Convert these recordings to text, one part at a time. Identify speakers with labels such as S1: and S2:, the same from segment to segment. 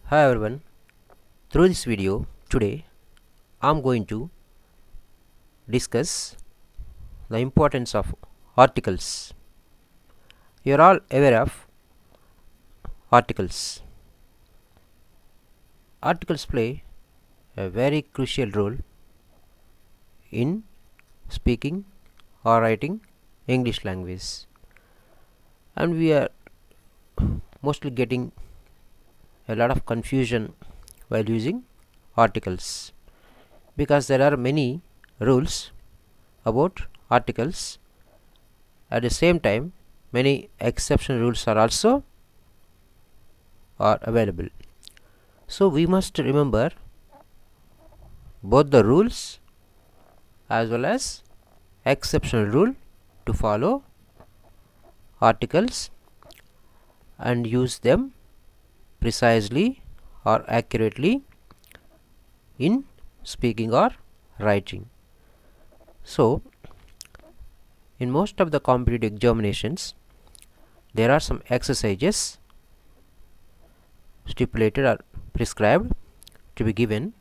S1: Hi everyone, through this video today I am going to discuss the importance of articles. You are all aware of articles. Articles play a very crucial role in speaking or writing English language, and we are mostly getting a lot of confusion while using articles because there are many rules about articles. At the same time, many exception rules are also available. So we must remember both the rules as well as exceptional rule to follow articles and use them precisely or accurately in speaking or writing. So in most of the competitive examinations there are some exercises stipulated or prescribed to be given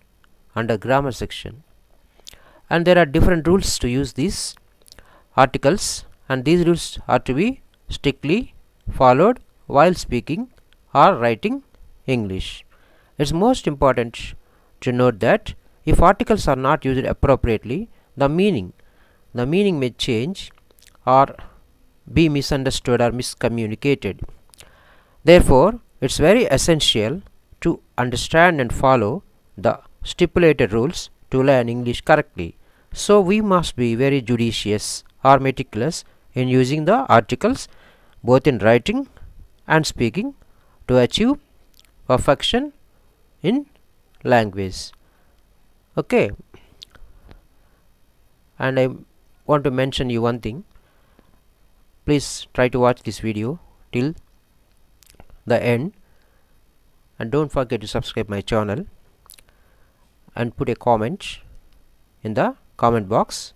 S1: under grammar section, and there are different rules to use these articles, and these rules are to be strictly followed while speaking or writing English. It's most important to note that if articles are not used appropriately, the meaning may change or be misunderstood or miscommunicated. Therefore, it's very essential to understand and follow the stipulated rules to learn English correctly. So we must be very judicious or meticulous in using the articles both in writing and speaking to achieve perfection in language. Okay, and I want to mention you one thing. Please try to watch this video till the end, and don't forget to subscribe my channel and put a comment in the comment box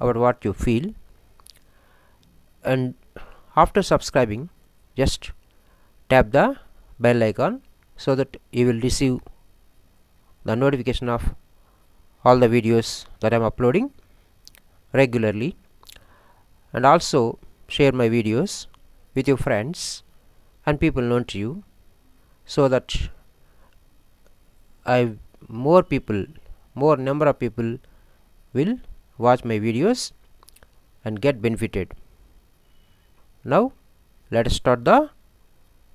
S1: about what you feel. And after subscribing, just tap the bell icon so that you will receive the notification of all the videos that I am uploading regularly, and also share my videos with your friends and people known to you, so that more number of people will watch my videos and get benefited. Now let us start the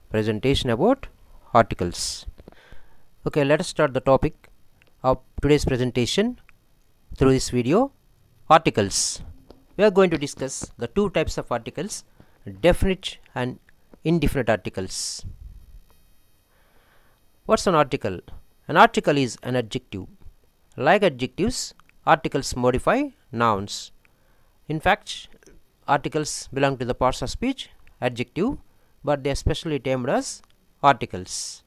S1: presentation about articles. Okay, let us start the topic of today's presentation through this video: articles. We are going to discuss the two types of articles, definite and indefinite articles. What's an article? An article is an adjective. Like adjectives, articles modify nouns. In fact, articles belong to the parts of speech adjective, but they are specially termed as articles.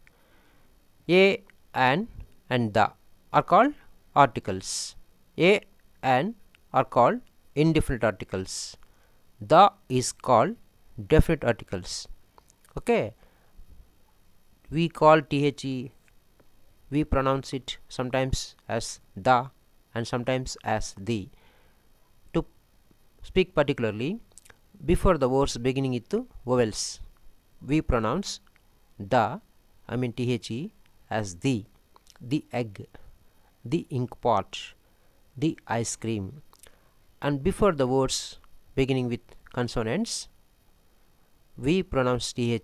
S1: A, an, and the are called articles. A, an are called indefinite articles. The is called definite articles. Okay, we call the, we pronounce it sometimes as the and sometimes as the. To speak particularly, before the words beginning with vowels, we pronounce the, the, as the egg, the ink pot, the ice cream, and before the words beginning with consonants, we pronounce the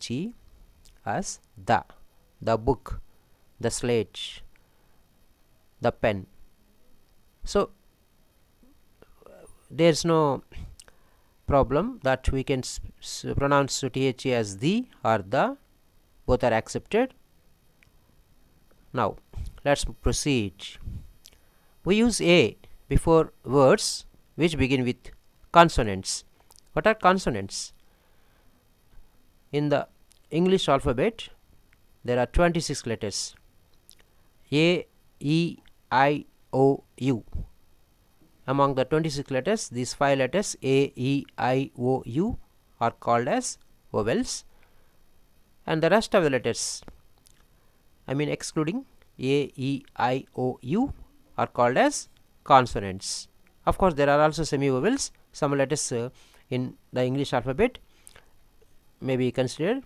S1: as the book, the slate, the pen. So there is no problem that we can pronounce the as the or the, both are accepted. Now let's proceed. We use a before words which begin with consonants. What are consonants? In the English alphabet there are 26 letters: A, E, I, O, U. Among the 26 letters, these 5 letters A, E, I, O, U are called as vowels, and the rest of the letters I mean excluding A, E, I, O, U are called as consonants. Of course, there are also semi-vowels. Some letters in the English alphabet may be considered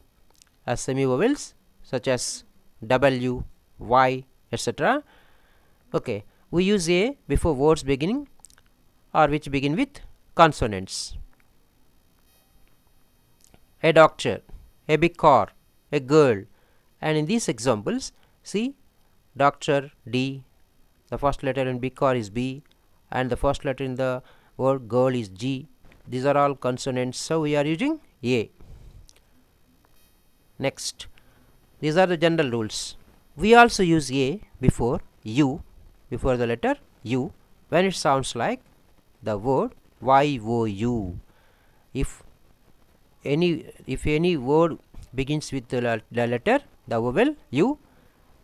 S1: as semi-vowels, such as W, Y, etc. Okay, we use A before words beginning or which begin with consonants. A doctor, a big car, a girl, and in these examples, see, doctor D, the first letter in big car is B, and the first letter in the word girl is G. These are all consonants, so we are using A. Next, these are the general rules. We also use A before U, before the letter U, when it sounds like the word YOU. If any word begins with the letter, the vowel U,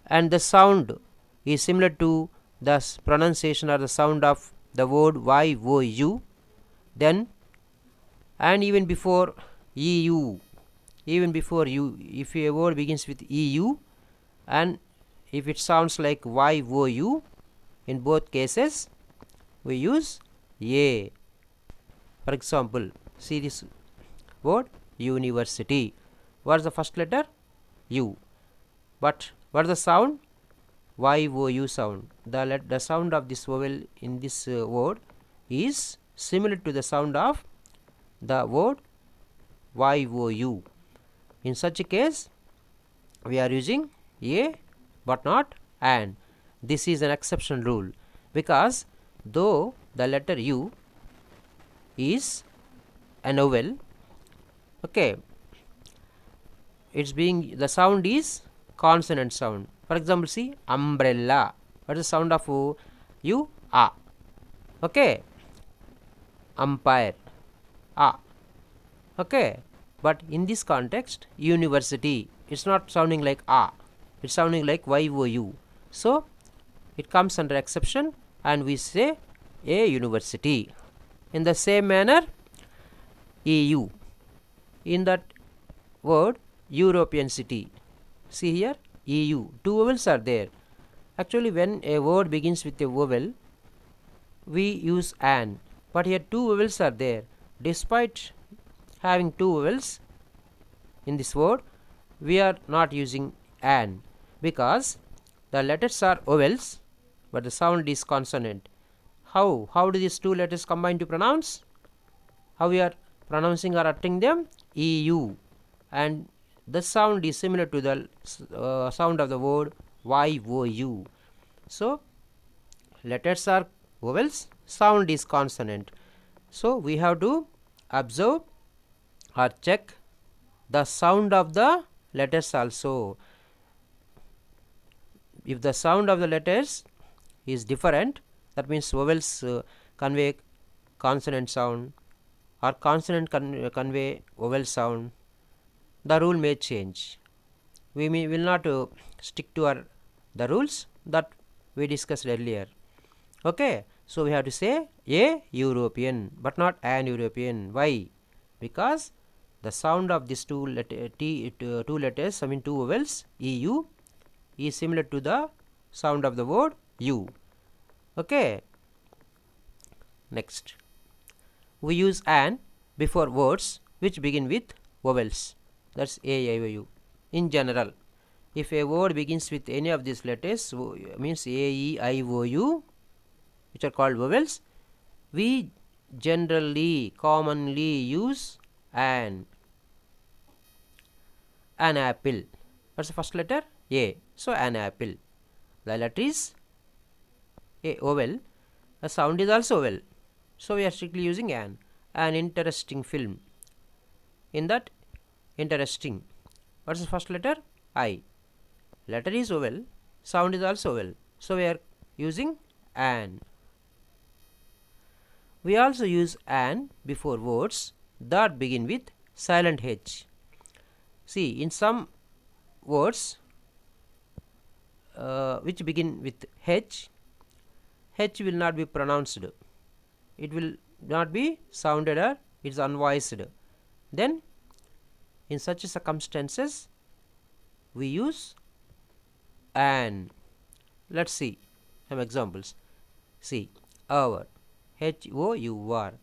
S1: and the sound is similar to the pronunciation or the sound of the word YOU, then, and even before EU, even before U, if a word begins with EU and if it sounds like YOU, in both cases we use A. For example, see this word university. What is the first letter? U. But what is the sound? YOU sound. The sound of this vowel in this word is similar to the sound of the word YOU. In such a case, we are using A but not an. This is an exception rule, because though the letter U is an vowel, okay, it's being, the sound is consonant sound. For example, see umbrella. What is the sound of U? A. Okay. Umpire. A. Okay. But in this context, university, it's not sounding like A. It's sounding like YOU. So it comes under exception and we say a university. In the same manner, EU. In that word, European city. See here, EU. Two vowels are there. Actually, when a word begins with a vowel, we use an. But here two vowels are there. Despite having two vowels in this word, we are not using an, because the letters are vowels but the sound is consonant. How do these two letters combine to pronounce? How we are pronouncing or uttering them? EU, and the sound is similar to the sound of the word YOU. So letters are vowels, sound is consonant. So we have to observe or check the sound of the letters also. If the sound of the letters is different, that means vowels convey consonant sound or consonant convey vowel sound, the rule may change. We will not stick to the rules that we discussed earlier. Okay, so we have to say a European but not an European. Why? Because the sound of these two letters, I mean two vowels, EU, is similar to the sound of the word U. Okay. Next, we use an before words which begin with vowels. That's A, I, O, U. In general, if a word begins with any of these letters, means A, E, I, O, U, which are called vowels, we generally, commonly use an. An apple. What's the first letter? A. So an apple. The letter is a vowel. The sound is also vowel. So we are strictly using an. An interesting film. In that, interesting. What's the first letter? I. Letter is vowel. Sound is also vowel. So we are using an. We also use an before words that begin with silent H. See, in some words which begin with H, H will not be pronounced. It will not be sounded or it is unvoiced. Then, in such circumstances, we use an. Let's see some examples. See, our, H-O-U-R.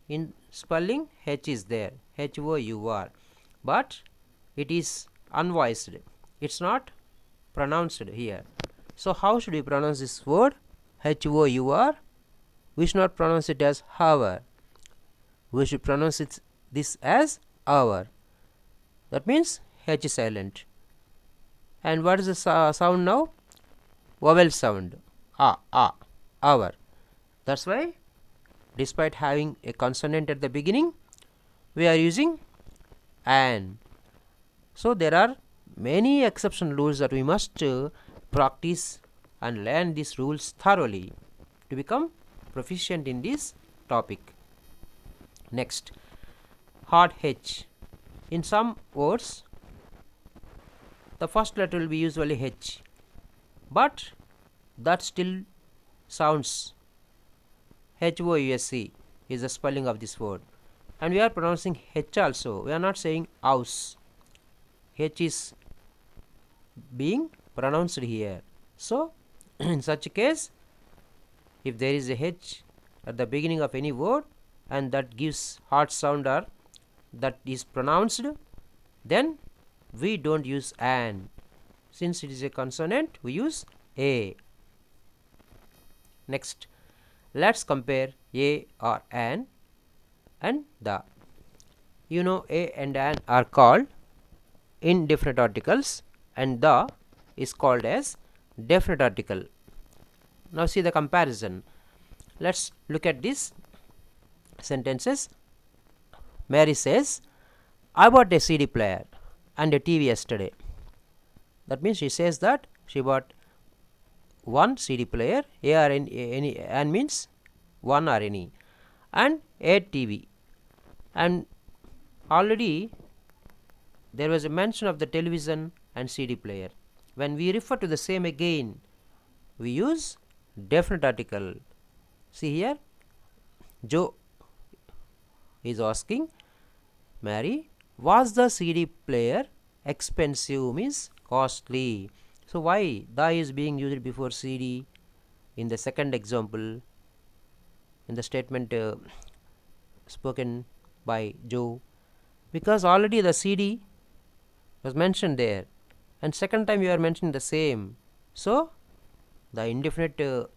S1: In spelling, H is there, H-O-U-R, but it is unvoiced. It's not pronounced here. So how should we pronounce this word? H-O-U-R. We should not pronounce it as hour. We should pronounce this as hour. That means H is silent. And what is the sound now? Vowel sound. Hour. That's why, despite having a consonant at the beginning, we are using an. So there are many exception rules that we must practice and learn these rules thoroughly to become proficient in this topic. Next, hard H. In some words, the first letter will be usually H, but that still sounds H-O-U-S-E is the spelling of this word, and we are pronouncing H also. We are not saying house. H is being pronounced here. So in such a case, if there is a H at the beginning of any word and that gives hard sound or that is pronounced, then we don't use an. Since it is a consonant, we use a. Next, let's compare a or an and the. You know, a and an are called indefinite articles and the is called as definite article. Now see the comparison. Let's look at these sentences. Mary says, I bought a CD player and a TV yesterday. That means she says that she bought one CD player, a or any, and means one or any, and a TV. And already there was a mention of the television and CD player. When we refer to the same again, we use definite article. See here, Joe is asking Mary, was the CD player expensive, means costly. So why the is being used before CD in the second example, in the statement spoken by Joe? Because already the CD was mentioned there, and second time you are mentioning the same. So the indefinite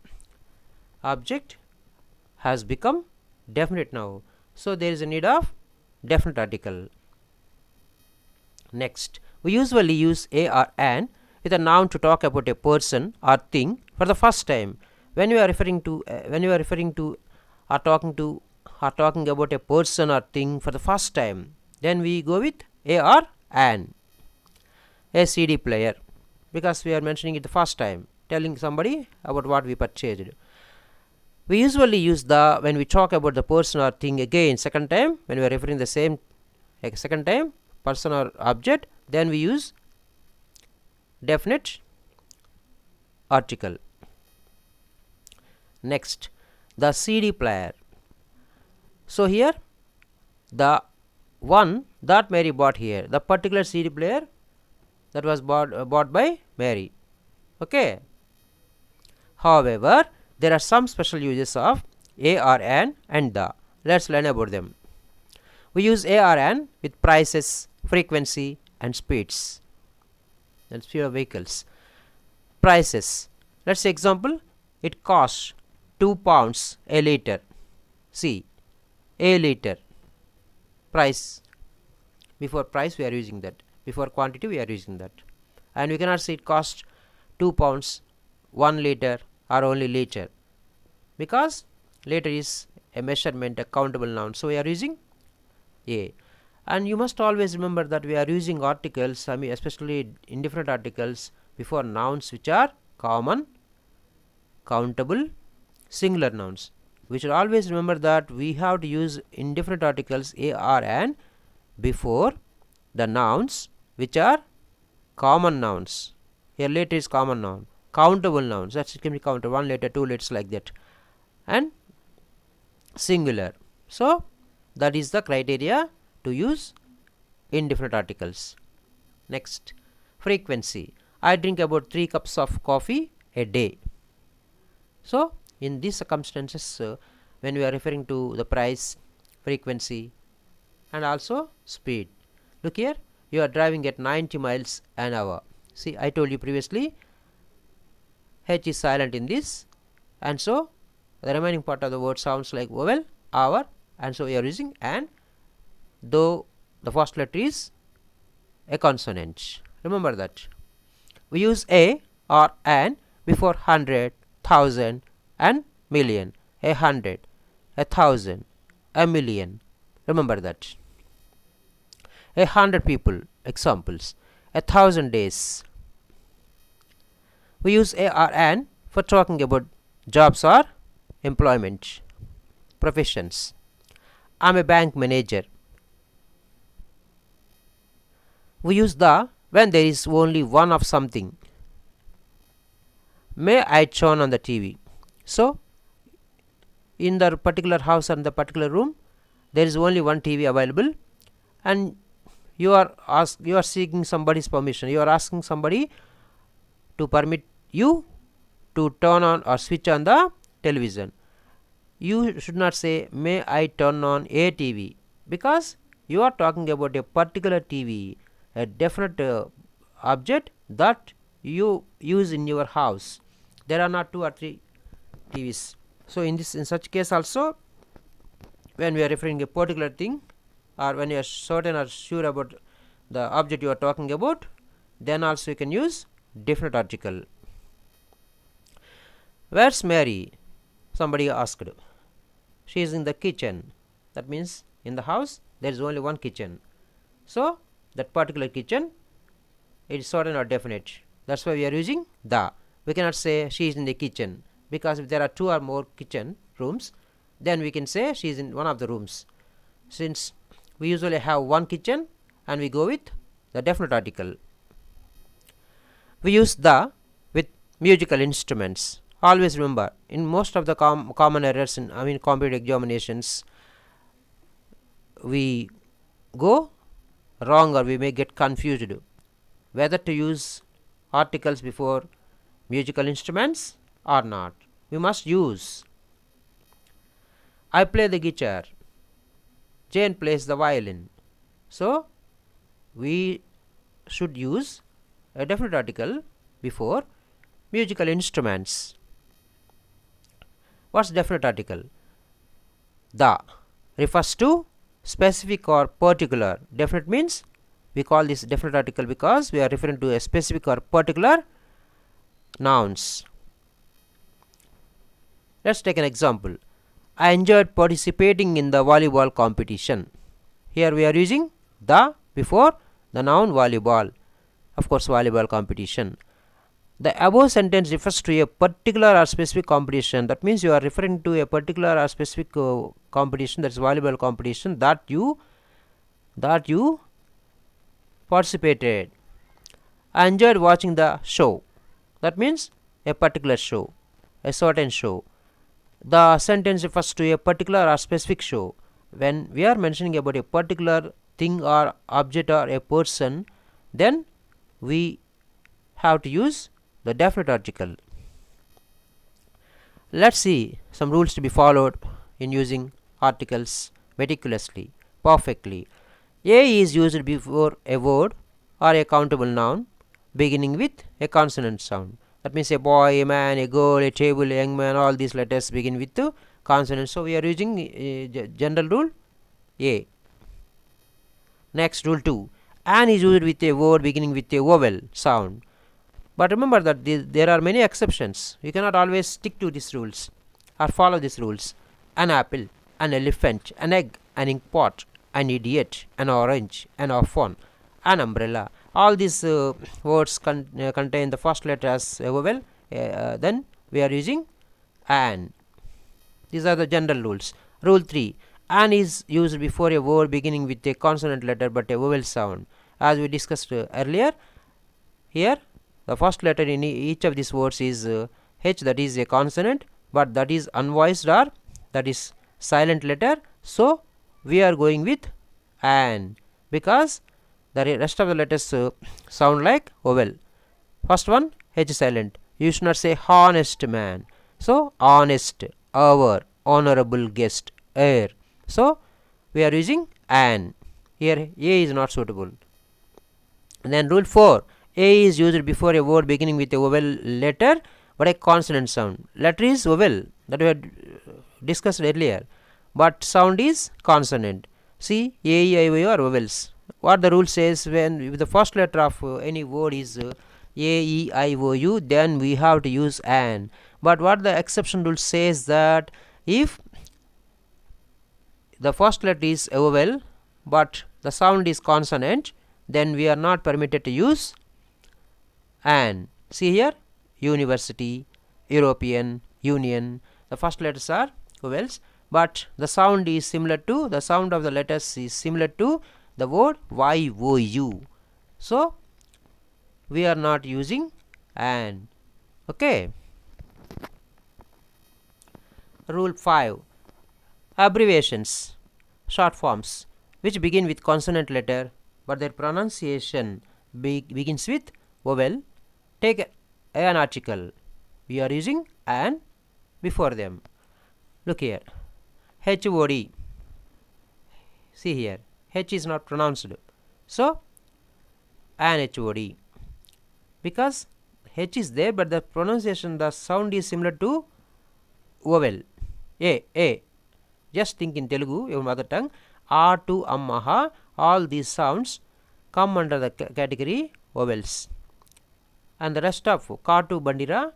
S1: object has become definite now. So there is a need of definite article. Next, we usually use a or an with a noun to talk about a person or thing for the first time. When you are referring to or talking about a person or thing for the first time, then we go with a or an. A CD player, because we are mentioning it the first time, telling somebody about what we purchased. We usually use the when we talk about the person or thing again second time, when we are referring the same second time person or object, then we use definite article. Next, the CD player. So here the one that Mary bought here, the particular CD player that was bought by Mary. Okay. However, there are some special uses of a or an and the. Let's learn about them. We use a or an with prices, frequency and speeds and speed of vehicles. Prices. Let's say example, it costs £2 a liter. See, a liter. Price. Before price we are using that. Before quantity we are using that. And we cannot say it costs £2 1 liter or only liter, because liter is a measurement, a countable noun. So we are using a. And you must always remember that we are using articles, especially indefinite articles, before nouns which are common, countable, singular nouns. We should always remember that we have to use indefinite articles a or an before the nouns which are common nouns. Here later is common noun. Countable nouns, that can be counted 1 liter, 2 liters, like that, and singular. So that is the criteria to use indefinite articles. Next, frequency. I drink about 3 cups of coffee a day. So in these circumstances, when we are referring to the price, frequency and also speed, look here, you are driving at 90 miles an hour. See, I told you previously H is silent in this, and so the remaining part of the word sounds like vowel, hour, and so we are using and, though the first letter is a consonant. Remember that. We use a or an before 100, 1000 and million. 100, 1000, a million. Remember that. 100 people. Examples. 1000 days. We use a or an for talking about jobs or employment, professions. I am a bank manager. We use the when there is only one of something. May I turn on the TV? So in the particular house and the particular room there is only one TV available, and you are seeking somebody's permission. You are asking somebody to permit you to turn on or switch on the television. You should not say may I turn on a TV, because you are talking about a particular TV, a definite object that you use in your house. There are not 2 or 3 TVs. So in such case also, when we are referring a particular thing, or when you are certain or sure about the object you are talking about, then also you can use definite article. Where's Mary? Somebody asked. She is in the kitchen. That means in the house there is only one kitchen. So that particular kitchen, it is certain or definite. That's why we are using the. We cannot say she is in the kitchen, because if there are 2 or more kitchen rooms, then we can say she is in one of the rooms. Since we usually have one kitchen, and we go with the definite article. We use the with musical instruments. Always remember, in most of the common errors in competitive examinations, we go wrong, or we may get confused whether to use articles before musical instruments or not. We must use. I play the guitar. Jane plays the violin. So we should use a definite article before musical instruments. What's definite article? The refers to specific or particular. Definite means we call this definite article because we are referring to a specific or particular nouns. Let's take an example. I enjoyed participating in the volleyball competition. Here we are using the before the noun volleyball. Of course, volleyball competition. The above sentence refers to a particular or specific competition. That means you are referring to a particular or specific competition, that is volleyball competition, that you participated. I enjoyed watching the show. That means a particular show, a certain show. The sentence refers to a particular or specific show. When we are mentioning about a particular thing or object or a person, then we have to use the definite article. Let's see some rules to be followed in using articles meticulously, perfectly. A is used before a word or a countable noun beginning with a consonant sound. That means a boy, a man, a girl, a table, a young man, all these letters begin with the consonant. So we are using general rule A. Next, rule 2. An is used with a word beginning with a vowel sound. But remember that there are many exceptions. You cannot always stick to these rules or follow these rules. An apple, an elephant, an egg, an ink pot, an idiot, an orange, an orphan, an umbrella. All these words contain the first letter as a vowel. Then we are using an. These are the general rules. Rule 3. An is used before a word beginning with a consonant letter but a vowel sound. As we discussed earlier, here the first letter in each of these words is H, that is a consonant, but that is unvoiced or that is silent letter. So we are going with an because the rest of the letters sound like vowel. First one, H silent. You should not say honest man. So honest, our, honorable guest, air. So we are using an. Here A is not suitable. And then rule 4. A is used before a word beginning with a vowel letter but a consonant sound. Letter is vowel that we had discussed earlier, but sound is consonant. See, A, E, I, O, U are vowels. What the rule says, when the first letter of any word is A, E, I, O, U, then we have to use an. But what the exception rule says, that if the first letter is a vowel but the sound is consonant, then we are not permitted to use an. See here, university, European, union, the first letters are vowels, but the sound is similar to, the sound of the letters is similar to the word Y, O, U. So we are not using an. Okay. Rule 5. Abbreviations, short forms which begin with consonant letter but their pronunciation begins with vowel. Take an article, we are using an before them. Look here, HOD. See here, H is not pronounced, so an HOD, because H is there but the pronunciation, the sound is similar to vowel. A. Just think in Telugu, your mother tongue. A to Ammaha, all these sounds come under the category vowels, and the rest of Ka to Bandira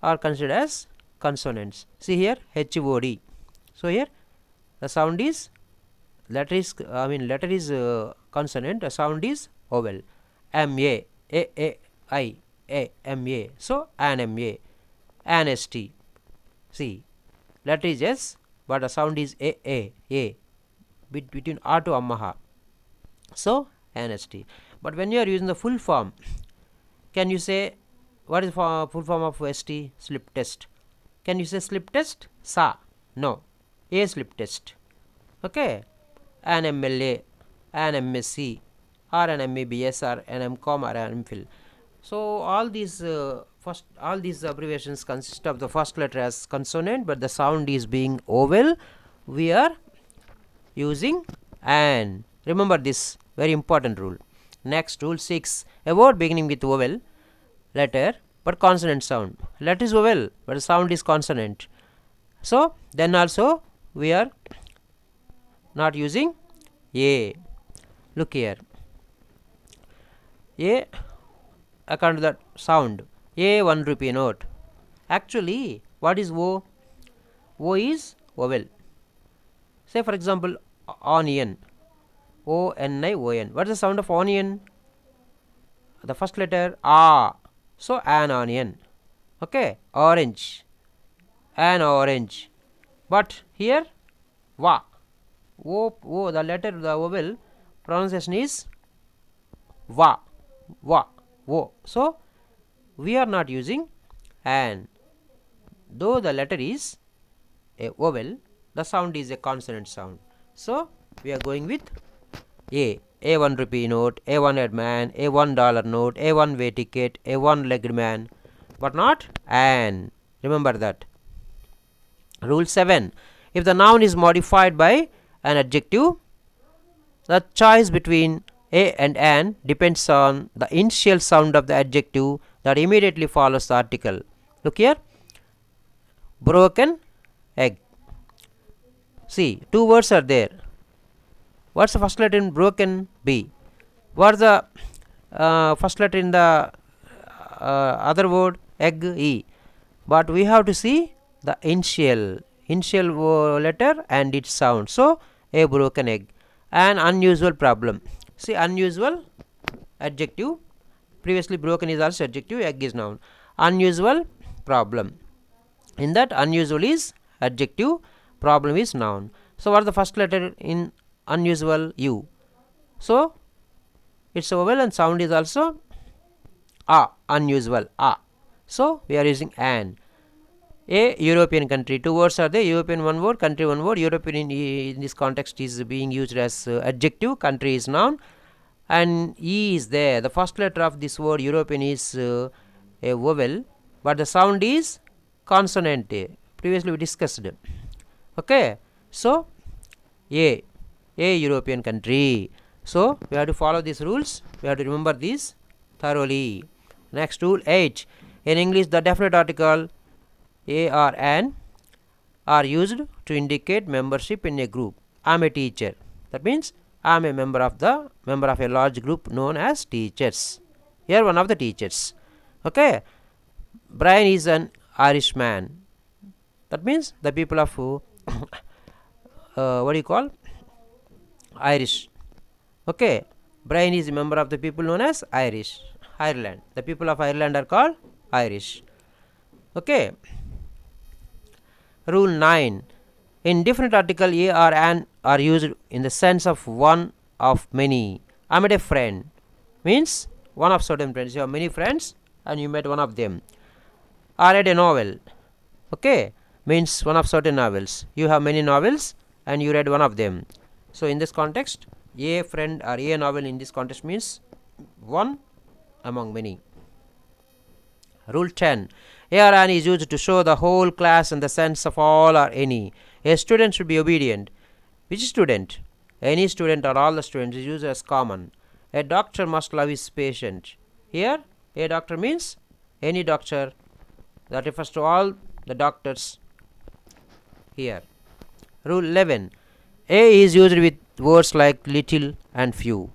S1: are considered as consonants. See here, HOD. So here the sound is, letter is consonant, the sound is vowel. MA, I, MA, so an MA, an ST. See, letter is S but the sound is A between A to Ammaha, so an ST. But when you are using the full form, can you say, what is full form of ST? Slip test. Can you say slip test? Sa. No. A slip test. Okay. An MLA, an MSc, or an MABS, or an MCom, or an MPhil. So all these all these abbreviations consist of the first letter as consonant but the sound is being vowel. We are using an. Remember this very important rule. Next, rule 6. A word beginning with vowel letter but consonant sound. Letter is vowel but the sound is consonant. So then also we are not using A. Look here, A according to that sound, A 1 rupee note. Actually, what is O? O is vowel. Say for example, onion, ONION. What is the sound of onion? The first letter A, so an onion. Okay. Orange, an orange. But here Va, O, the letter, the vowel pronunciation is Va, O. So we are not using an. Though the letter is a vowel, the sound is a consonant sound. So we are going with A 1 rupee note, A 1 head man, A $1 note, A 1 way ticket, A 1 legged man, but not an. Remember that. Rule 7. If the noun is modified by an adjective, the choice between A and an depends on the initial sound of the adjective that immediately follows the article. Look here, broken egg. See, two words are there. What's the first letter in broken? B. What's the first letter in the other word? Egg, E. But we have to see the initial letter and its sound. So a broken egg. An unusual problem. See, unusual adjective. Previously broken is also adjective, egg is noun. Unusual problem. In that, unusual is adjective, problem is noun. So what is the first letter in unusual? U. So its vowel and sound is also A, unusual, A. So we are using an. A European country. Two words are there. European one word, country one word. European in this context is being used as adjective, country is noun. and E is there. The first letter of this word European is a vowel, but the sound is consonant. Previously we discussed. Okay, so A European country. So we have to follow these rules. We have to remember these thoroughly. Next rule 8. In English, the definite article a or an are used to indicate membership in a group. I am a teacher. That means I am a member of a large group known as teachers. Here one of the teachers. Okay. Brian is an Irishman. That means the people of what do you call? Irish. Okay. Brian is a member of the people known as Ireland. The people of Ireland are called Irish. Okay. Rule 9. In definite article a or an are used in the sense of one of many. I met a friend means one of certain friends. You have many friends and you met one of them. I read a novel. Okay, means one of certain novels. You have many novels and you read one of them. So in this context, a friend or a novel in this context means one among many. Rule 10. A or an is used to show the whole class in the sense of all or any. A student should be obedient. Which student? Any student or all the students is used as common. A doctor must love his patient. Here, a doctor means any doctor. That refers to all the doctors here. Rule 11. A is used with words like little and few.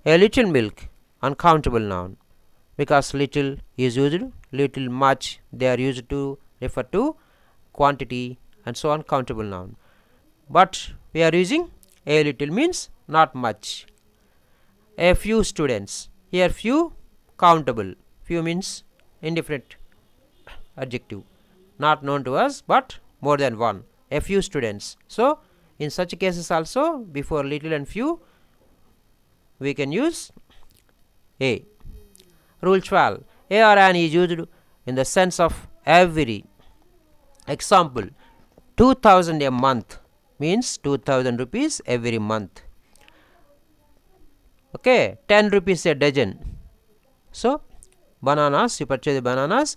S1: A little milk, uncountable noun. Because little is used, little, much, they are used to refer to quantity and so on, countable noun. But we are using a little means not much. A few students. Here few, countable. Few means indefinite adjective. Not known to us but more than one. A few students. So in such cases also before little and few we can use a. Rule 12. A or an is used in the sense of every. Example, 2000 a month means 2000 rupees every month. Okay, 10 rupees a dozen. So bananas, you purchase the bananas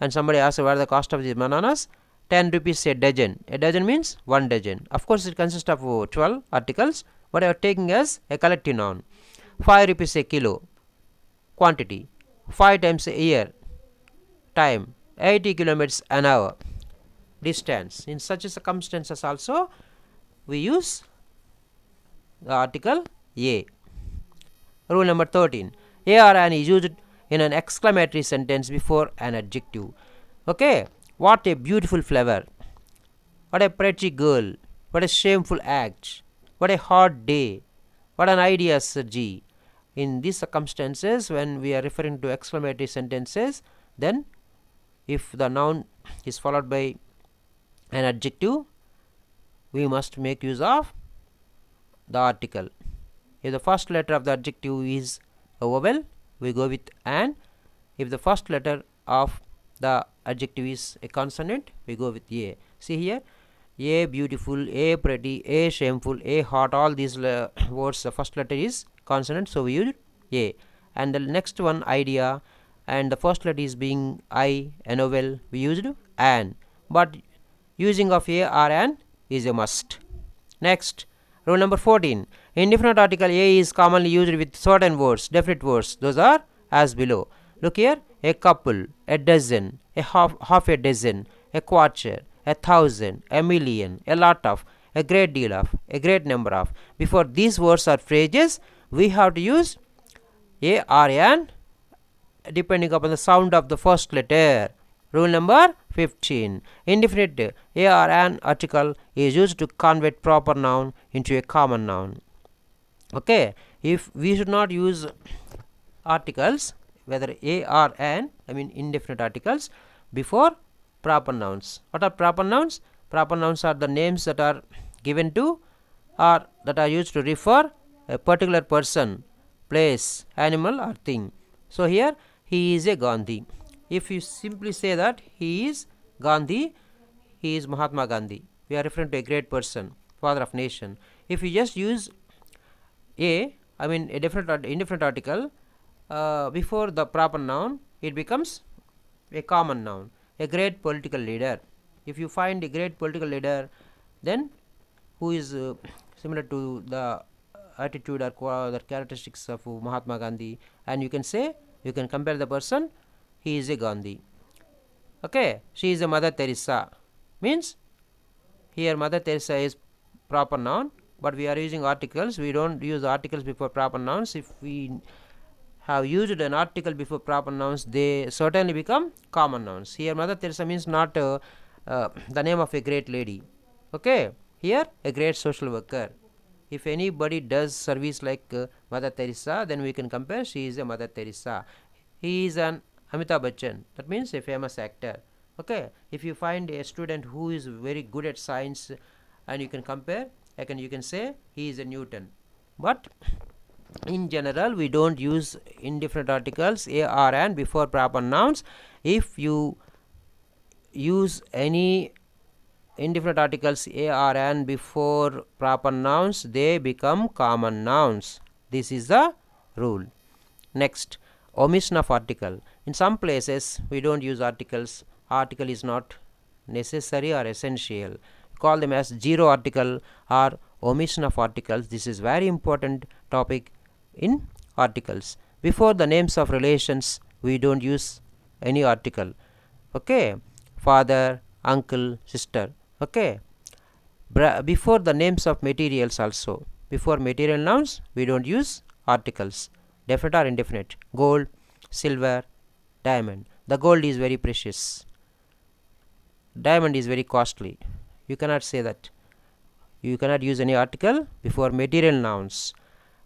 S1: and somebody asks what is the cost of these bananas. 10 rupees a dozen. A dozen means 1 dozen. Of course it consists of 12 articles, but I am taking as a collective noun. 5 rupees a kilo. Quantity 5 times a year. Time 80 kilometers an hour. Distance. In such circumstances also we use the article a. Rule number 13. A or an is used in an exclamatory sentence before an adjective. Okay. What a beautiful flower. What a pretty girl. What a shameful act. What a hot day. What an idea, Sir G. In these circumstances, when we are referring to exclamatory sentences, then if the noun is followed by an adjective, we must make use of the article. If the first letter of the adjective is a vowel, we go with an. If the first letter of the adjective is a consonant, we go with a. See here, a beautiful, a pretty, a shameful, a hot, all these words, the first letter is consonant, so we use a. And the next one idea, and the first letter is being I, a vowel, we used an. But using of a or an is a must. Next, rule number 14. In definite article, a is commonly used with certain words, definite words. Those are as below. Look here, a couple, a dozen, a half a dozen, a quarter, 1,000, a million, a lot of, a great deal of, a great number of. Before these words or phrases, we have to use a or an depending upon the sound of the first letter. Rule number 15. Indefinite a or an article is used to convert proper noun into a common noun. Okay, if we should not use articles, whether a or an, I mean indefinite articles, before proper nouns. What are proper nouns? Proper nouns are the names that are given to or that are used to refer a particular person, place, animal or thing. So here he is a Gandhi. If you simply say that he is Gandhi, he is Mahatma Gandhi, we are referring to a great person, father of nation. If you just use a I mean a indefinite article before the proper noun, it becomes a common noun. A great political leader. If you find a great political leader, then who is similar to the attitude or the characteristics of Mahatma Gandhi, and you can say, you can compare the person, he is a Gandhi. Okay, she is a Mother Teresa. Means here Mother Teresa is proper noun, but we are using articles. We don't use articles before proper nouns. If we have used an article before proper nouns, they certainly become common nouns. Here Mother Teresa means not the name of a great lady. Okay, here a great social worker. If anybody does service like Mother Teresa, then we can compare, she is a Mother Teresa. He is an Amitabh Bachchan, that means a famous actor. Okay, if you find a student who is very good at science, and you can compare, you can say he is a Newton. But in general, we don't use indefinite articles a, or, an before proper nouns. If you use any indefinite articles a, or, an before proper nouns, they become common nouns. This is the rule. Next, omission of article. In some places we don't use articles. Article is not necessary or essential. Call them as zero article or omission of articles. This is very important topic in articles. Before the names of relations, we don't use any article. Okay, father, uncle, sister. Okay, before the names of materials also, before material nouns, we don't use articles, definite or indefinite. Gold, silver, diamond. The gold is very precious, diamond is very costly. You cannot say that. You cannot use any article before material nouns.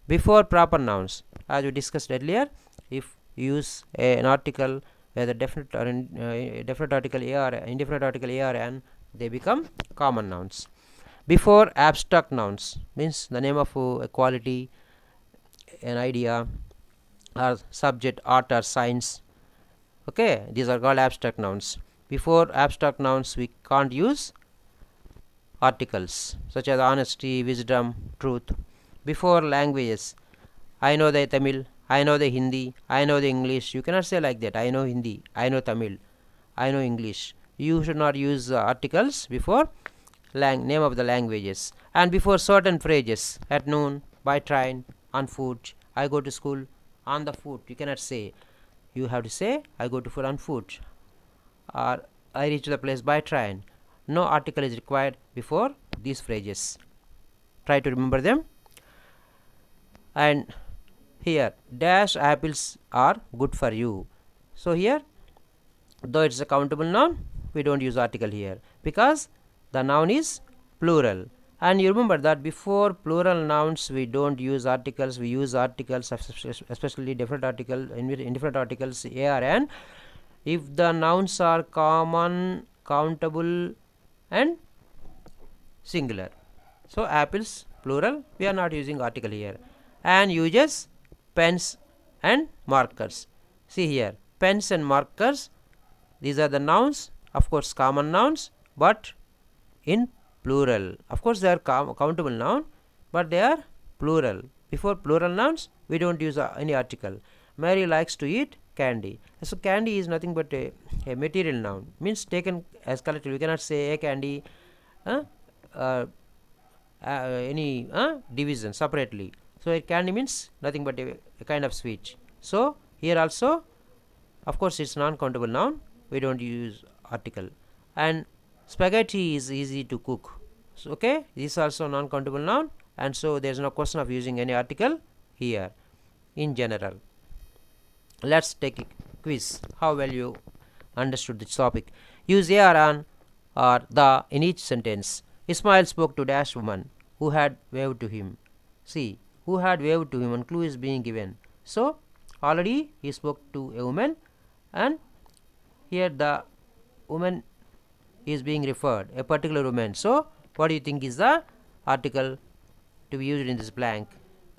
S1: Before proper nouns, as we discussed earlier, if you use an article, whether definite or definite article a, or indefinite article a, or an, they become common nouns. Before abstract nouns, means the name of a quality, an idea, or subject, art or science. Okay, these are called abstract nouns. Before abstract nouns, we can't use articles such as honesty, wisdom, truth. Before languages, I know the Tamil, I know the Hindi, I know the English. You cannot say like that. I know Hindi, I know Tamil, I know English. You should not use articles before name of the languages. And before certain phrases, at noon, by train, on foot, I go to school, on the foot. You cannot say. You have to say I go to school on foot, or I reach the place by train. No article is required before these phrases. Try to remember them. And here, dash apples are good for you. So here, though it's a countable noun, we don't use article here because the noun is plural. And you remember that before plural nouns we don't use articles. We use articles, especially definite article, indefinite articles a, or, an, if the nouns are common, countable and singular. So apples plural, we are not using article here. And uses pens and markers. See here, pens and markers, these are the nouns, of course common nouns, but in plural. Of course they are countable noun, but they are plural. Before plural nouns, we don't use any article. Mary likes to eat candy. So candy is nothing but a material noun, means taken as collective. We cannot say a candy any division separately. So a candy means nothing but a kind of sweet. So here also, of course it's non-countable noun, we don't use article. And spaghetti is easy to cook. So okay, this is also non-countable noun, and so there is no question of using any article here in general. Let's take a quiz. How well you understood this topic? Use a, or, an, or the in each sentence. Ismail spoke to dash woman who had waved to him. See, who had waved to him, and clue is being given. So already he spoke to a woman, and here the woman is being referred, a particular woman. So what do you think is the article to be used in this blank?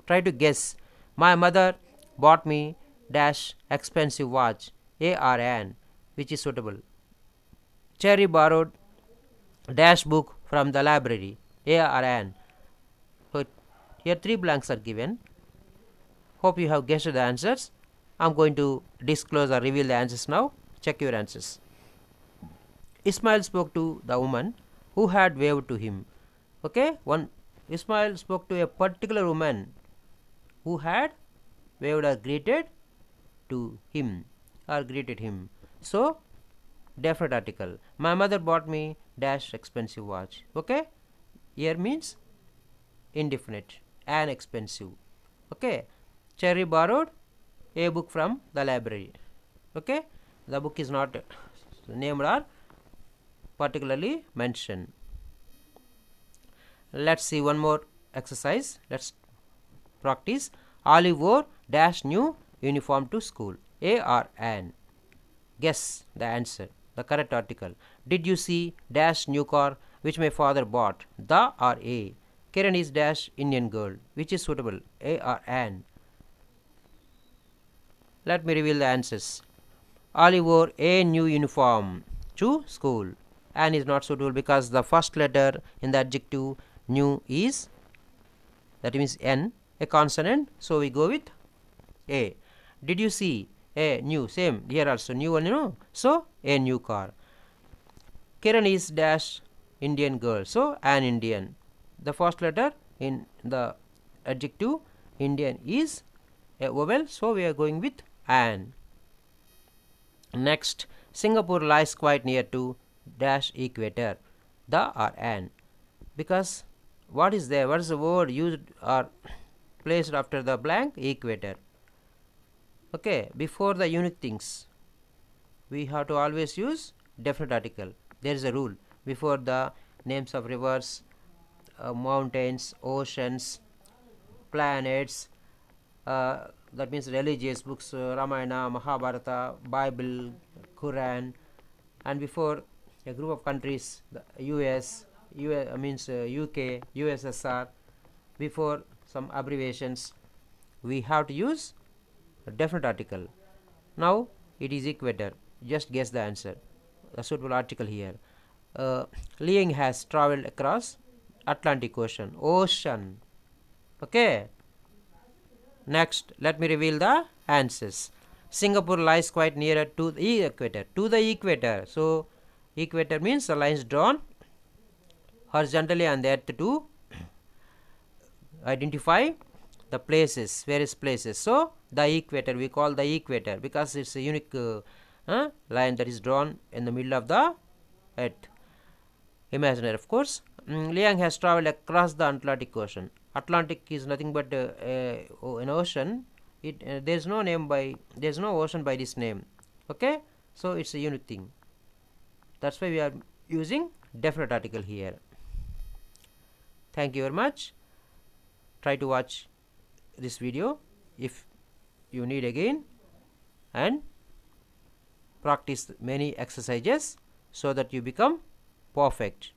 S1: Try to guess. My mother bought me dash expensive watch, a, or, an, which is suitable. Cherry borrowed dash book from the library, a, or, an. So here three blanks are given. Hope you have guessed the answers. I am going to disclose or reveal the answers now. Check your answers. Ismail spoke to the woman who had waved to him. Okay, Ismail spoke to a particular woman who had waved or greeted to him or greeted him. So, definite article. My mother bought me dash expensive watch. Okay, here means indefinite, an expensive. Okay, Cherry borrowed a book from the library. Okay, the book is not named or particularly mentioned. Let's see one more exercise. Let's practice. Olive wore dash new uniform to school. A or an? Guess the answer. The correct article. Did you see dash new car which my father bought? The or a? Kiran is dash Indian girl. Which is suitable? A or an? Let me reveal the answers. Olive wore a new uniform to school. An is not suitable because the first letter in the adjective new is, that means n, a consonant. So we go with a. Did you see a new? Same here also, new one, so a new car. Kiran is dash Indian girl, so an Indian. The first letter in the adjective Indian is a vowel, so we are going with an. Next, Singapore lies quite near to dash equator. The or an? Because what is there? What is the word used or placed after the blank? Equator. Okay, before the unique things we have to always use definite article. There is a rule. Before the names of rivers, mountains, oceans, planets, that means religious books, Ramayana, Mahabharata, Bible, Quran, and before a group of countries, the US means UK, USSR, before some abbreviations we have to use a definite article. Now it is equator. Just guess the answer. A suitable article here. Liang has travelled across Atlantic Ocean. Ocean. Okay. Next, let me reveal the answers. Singapore lies quite nearer to the equator. To the equator. So equator means the lines drawn horizontally on the earth to identify the places, various places. So the equator, we call the equator because it's a unique line that is drawn in the middle of the earth. Imaginary, of course. Liang has travelled across the Atlantic Ocean. Atlantic is nothing but an ocean. There is no ocean by this name. Okay, so it's a unique thing. That's why we are using definite article here. Thank you very much. Try to watch this video if you need again, and practice many exercises so that you become perfect.